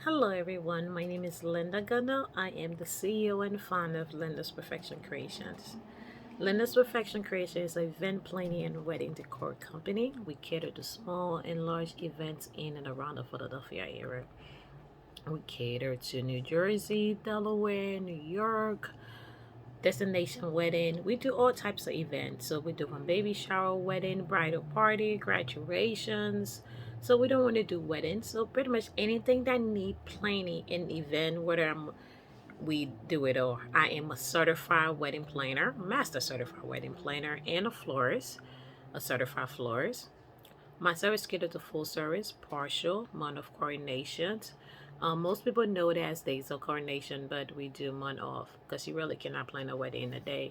Hello everyone, my name is Linda Gunno. I am the CEO and founder of Linda's Perfection Creations. Linda's Perfection Creation is an event planning and wedding decor company. We cater to small and large events in and around the Philadelphia area. We cater to New Jersey, Delaware, New York, destination wedding. We do all types of events. So we do from baby shower, wedding, bridal party, graduations. So we don't want to do weddings. So pretty much anything that need planning an event, we do it all. I am a certified wedding planner, master certified wedding planner, and a florist, a certified florist. My service catered to full service, partial, month of coordinations. Most people know it as days of coordination, but we do month off because you really cannot plan a wedding in a day.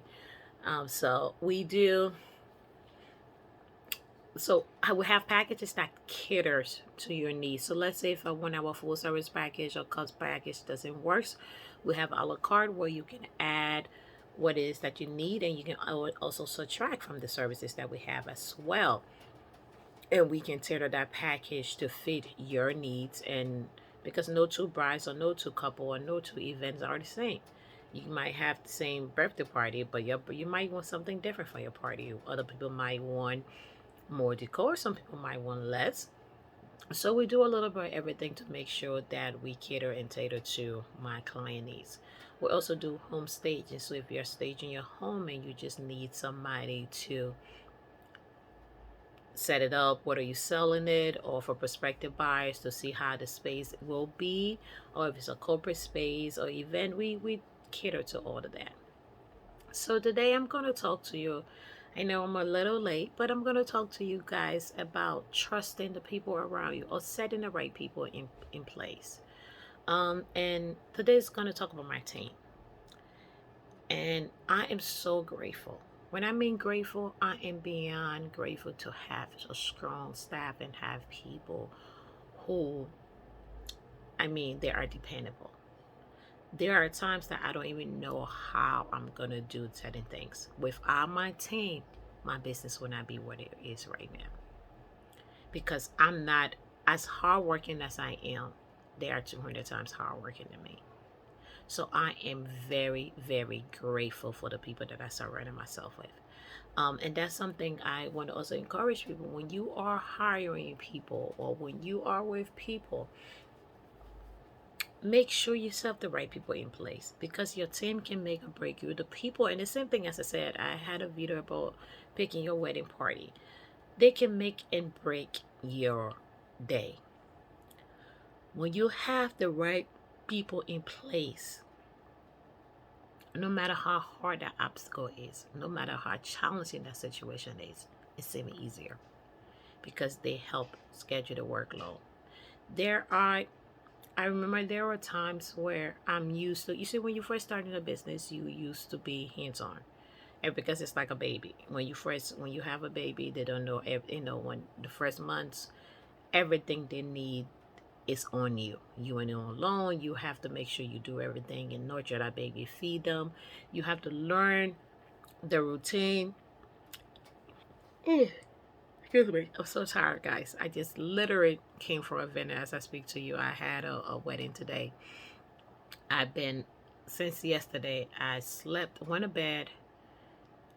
So we do. So I will have packages that caters to your needs. So let's say if a 1 hour full service package or cost package doesn't work, we have a la carte where you can add what it is that you need, and you can also subtract from the services that we have as well, and we can tailor that package to fit your needs. And because no two brides or no two couple or no two events are the same, you might have the same birthday party, but you might want something different for your party. Other people might want more decor, some people might want less. So we do a little bit of everything to make sure that we cater and tailor to my client needs. We also do home staging. So if you're staging your home and you just need somebody to set it up, whether you're selling it or for prospective buyers to see how the space will be, or if it's a corporate space or event, we cater to all of that. So today I'm going to talk to you. I know I'm a little late, but I'm going to talk to you guys about trusting the people around you or setting the right people in place. And today's going to talk about my team. And I am so grateful. When I mean grateful, I am beyond grateful to have a strong staff and have people who, they are dependable. There are times that I don't even know how I'm going to do certain things. Without my team, my business will not be what it is right now. Because I'm not as hardworking as I am. They are 200 times hardworking than me. So I am very, very grateful for the people that I surrounded myself with. And that's something I want to also encourage people. When you are hiring people or when you are with people, make sure you set the right people in place, because your team can make or break you. The people, and the same thing as I said, I had a video about picking your wedding party. They can make and break your day. When you have the right people in place, no matter how hard that obstacle is, no matter how challenging that situation is, it seems easier because they help schedule the workload. I remember there were times where I'm used to, you see, when you first started a business, you used to be hands-on. And because it's like a baby. When you have a baby, they don't know, when the first months, everything they need is on you. You and them alone. You have to make sure you do everything and nurture that baby, feed them. You have to learn the routine. Excuse me. I'm so tired, guys. I just literally came from a event as I speak to you. I had a wedding today. I've been, since yesterday, I went to bed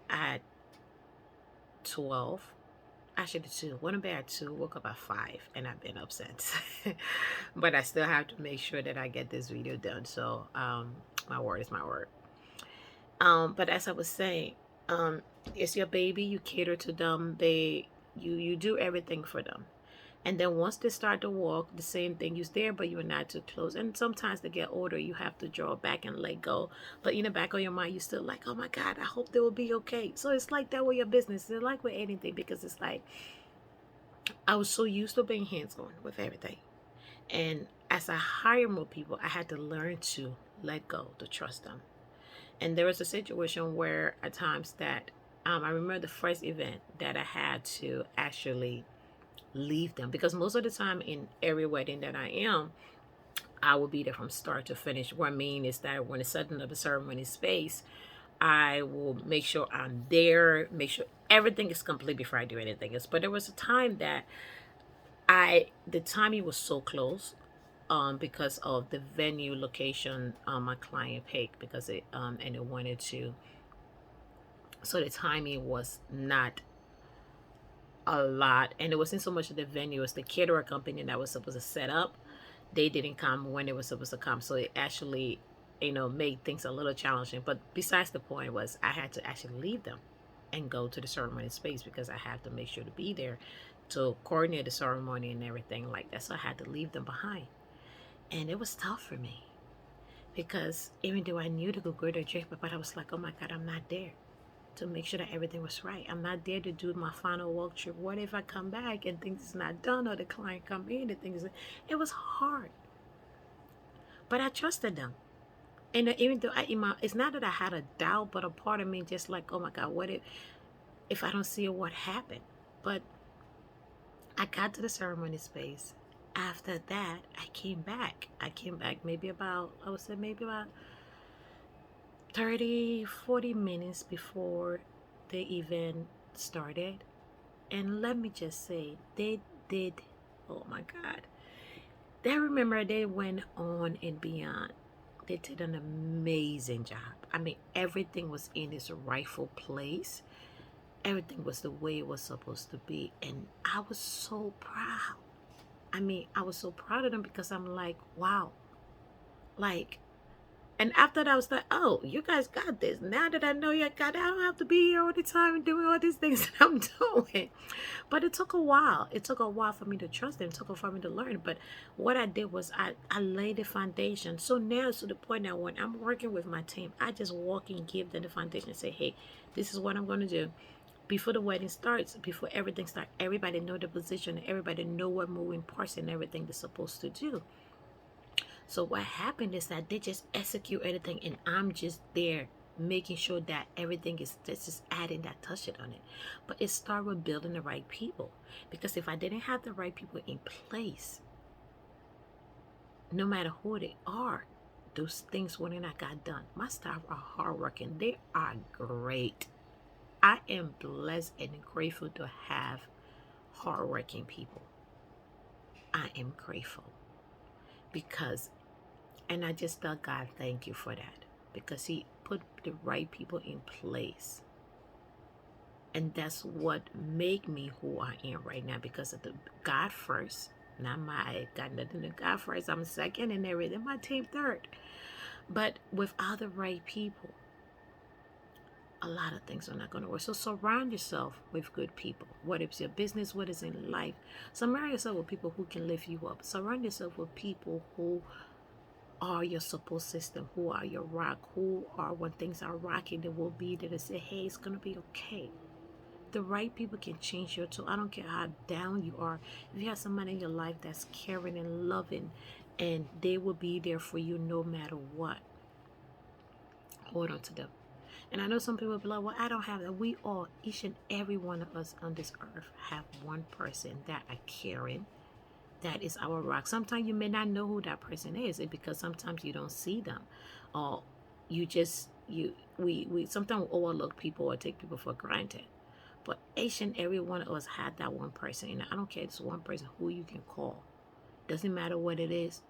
at 12. Actually, 2. Went to bed at 2, woke up at 5, and I've been up since. But I still have to make sure that I get this video done. So, my word is my word. But as I was saying, it's your baby. You cater to them. You do everything for them. And then once they start to walk, the same thing. You're there, but you're not too close. And sometimes they get older, you have to draw back and let go. But in the back of your mind, you're still like, oh my God, I hope they will be okay. So it's like that with your business. It's like with anything, because it's like, I was so used to being hands-on with everything. And as I hire more people, I had to learn to let go, to trust them. And there was a situation where at times that, I remember the first event that I had to actually leave them, because most of the time in every wedding that I will be there from start to finish. What I mean is that when it's setting up a ceremony space, I will make sure I'm there, make sure everything is complete before I do anything else. But there was a time that the timing was so close, because of the venue location my client picked, because it and it wanted to, so the timing was not a lot, and it wasn't so much of the venue, it's the caterer company that was supposed to set up. They didn't come when they were supposed to come, so it actually, made things a little challenging. But besides the point was, I had to actually leave them and go to the ceremony space, because I have to make sure to be there to coordinate the ceremony and everything like that. So I had to leave them behind, and it was tough for me, because even though I knew to go to church, but I was like, oh my God, I'm not there to make sure that everything was right. I'm not there to do my final walkthrough. What if I come back and things is not done, or the client come in and things? It was hard, but I trusted them. And even though it's not that I had a doubt, but a part of me just like, oh my God, what if I don't see it, what happened? But I got to the ceremony space. After that, I came back. Maybe about, I would say maybe about 30-40 minutes before the event started. And let me just say, they did, oh my God. They went on and beyond. They did an amazing job. I mean, everything was in its rightful place. Everything was the way it was supposed to be. And I was so proud. I mean, I was so proud of them, because I'm like, wow. Like, and after that, I was like, oh, you guys got this. Now that I know you got it, I don't have to be here all the time and doing all these things that I'm doing. But it took a while. It took a while for me to trust them. It took a while for me to learn. But what I did was I laid the foundation. So now, to the point now, when I'm working with my team, I just walk and give them the foundation and say, hey, this is what I'm going to do. Before the wedding starts, before everything starts, everybody know the position. Everybody know what moving parts and everything they're supposed to do. So what happened is that they just execute everything, and I'm just there making sure that everything is just adding that touch on it. But it started with building the right people, because if I didn't have the right people in place, no matter who they are, those things wouldn't have got done. My staff are hardworking. They are great. I am blessed and grateful to have hardworking people. I am grateful, because, and I just tell God, thank you for that, because He put the right people in place. And that's what make me who I am right now, because of the God first. Not my, got nothing to God first. I'm second and everything. My team third. But without the right people, a lot of things are not going to work. So surround yourself with good people. What it's your business, what is in life. Surround yourself with people who can lift you up. Surround yourself with people who are your support system, who are your rock, who are, when things are rocking, they will be there to say, hey, it's going to be okay. The right people can change your tone. I don't care how down you are. If you have somebody in your life that's caring and loving, and they will be there for you no matter what, hold on to them. And I know some people will be like, well, I don't have that. We all, each and every one of us on this earth, have one person that are caring. That is our rock. Sometimes you may not know who that person is, because sometimes you don't see them, or you just we sometimes overlook people or take people for granted. But each and every one of us had that one person, and I don't care, it's one person who you can call. Doesn't matter what it is.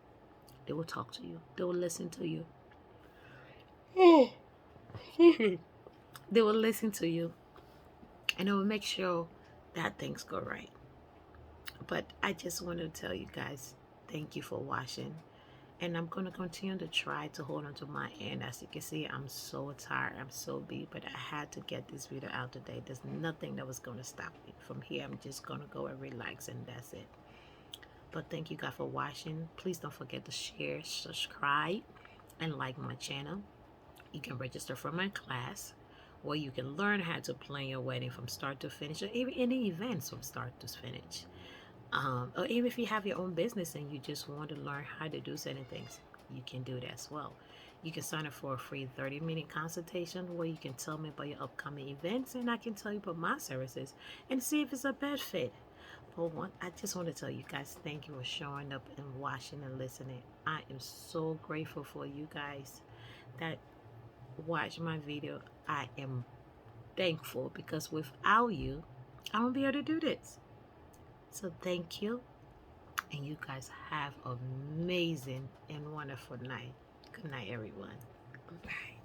They will talk to you. They will listen to you. They will listen to you, and they will make sure that things go right. But I just want to tell you guys, thank you for watching. And I'm going to continue to try to hold on to my end. As you can see, I'm so tired. I'm so beat. But I had to get this video out today. There's nothing that was going to stop me. From here, I'm just going to go and relax, and that's it. But thank you guys for watching. Please don't forget to share, subscribe, and like my channel. You can register for my class, where you can learn how to plan your wedding from start to finish, or even any events from start to finish. Or even if you have your own business and you just want to learn how to do certain things, you can do that as well. You can sign up for a free 30-minute consultation, where you can tell me about your upcoming events, and I can tell you about my services and see if it's a bad fit. But I just want to tell you guys, thank you for showing up and watching and listening. I am so grateful for you guys that watch my video. I am thankful, because without you, I won't be able to do this. So thank you. And you guys have an amazing and wonderful night. Good night, everyone. Bye.